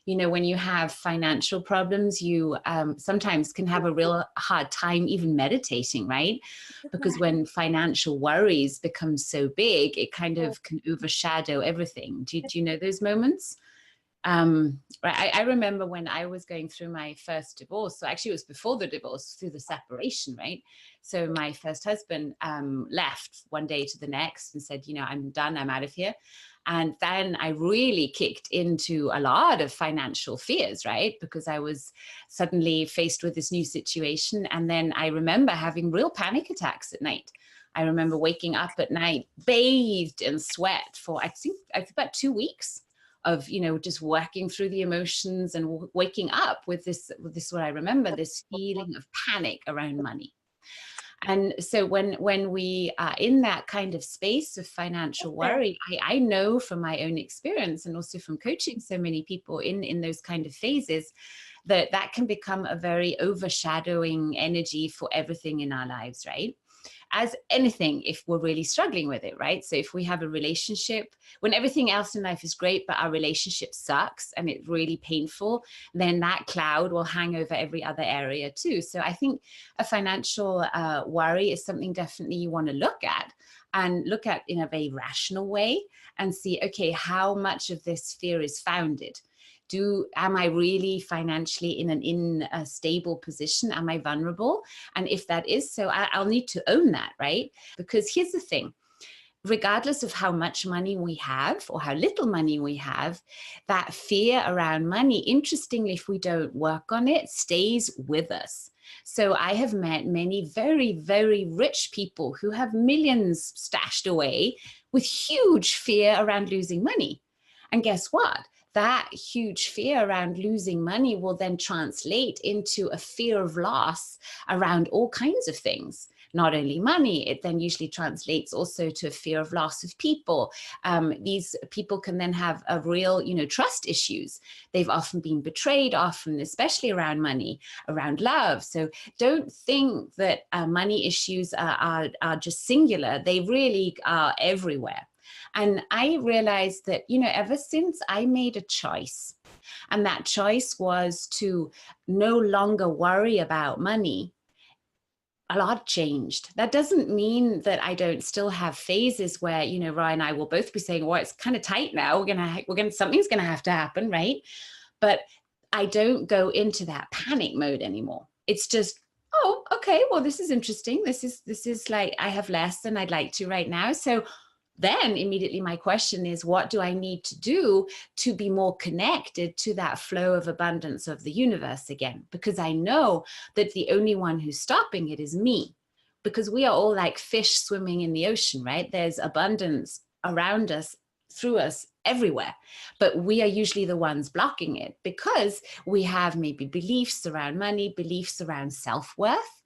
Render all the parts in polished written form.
When you have financial problems, you sometimes can have a real hard time even meditating, right? Because when financial worries become so big, it kind of can overshadow everything. Do you know those moments? Right, I remember when I was going through my first divorce. So actually, it was before the divorce, through the separation, right? So my first husband left one day to the next and said, I'm done, I'm out of here. And then I really kicked into a lot of financial fears, right? Because I was suddenly faced with this new situation. And then I remember having real panic attacks at night. I remember waking up at night bathed in sweat for I think about 2 weeks of just working through the emotions and waking up with this what I remember, this feeling of panic around money. And so when we are in that kind of space of financial worry, I know from my own experience and also from coaching so many people in those kind of phases, that can become a very overshadowing energy for everything in our lives, right? As anything, if we're really struggling with it, right? So if we have a relationship, when everything else in life is great, but our relationship sucks and it's really painful, then that cloud will hang over every other area too. So I think a financial worry is something definitely you want to look at, and look at in a very rational way and see, okay, how much of this fear is founded? Am I really financially in a stable position? Am I vulnerable? And if that is so, I'll need to own that, right? Because here's the thing. Regardless of how much money we have or how little money we have, that fear around money, interestingly, if we don't work on it, stays with us. So I have met many very, very rich people who have millions stashed away with huge fear around losing money. And guess what? That huge fear around losing money will then translate into a fear of loss around all kinds of things. Not only money, it then usually translates also to a fear of loss of people. These people can then have a real, trust issues. They've often been betrayed, often, especially around money, around love. So don't think that money issues are just singular. They really are everywhere. And I realized that, ever since I made a choice, and that choice was to no longer worry about money, a lot changed. That doesn't mean that I don't still have phases where, Roy and I will both be saying, well, it's kind of tight now. Something's going to have to happen, right? But I don't go into that panic mode anymore. It's just, oh, okay, well, this is interesting. This is like, I have less than I'd like to right now. So then immediately my question is, what do I need to do to be more connected to that flow of abundance of the universe again? Because I know that the only one who's stopping it is me, because we are all like fish swimming in the ocean, right? There's abundance around us, through us, everywhere, but we are usually the ones blocking it because we have maybe beliefs around money, beliefs around self-worth,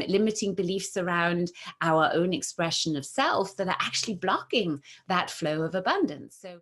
limiting beliefs around our own expression of self that are actually blocking that flow of abundance. So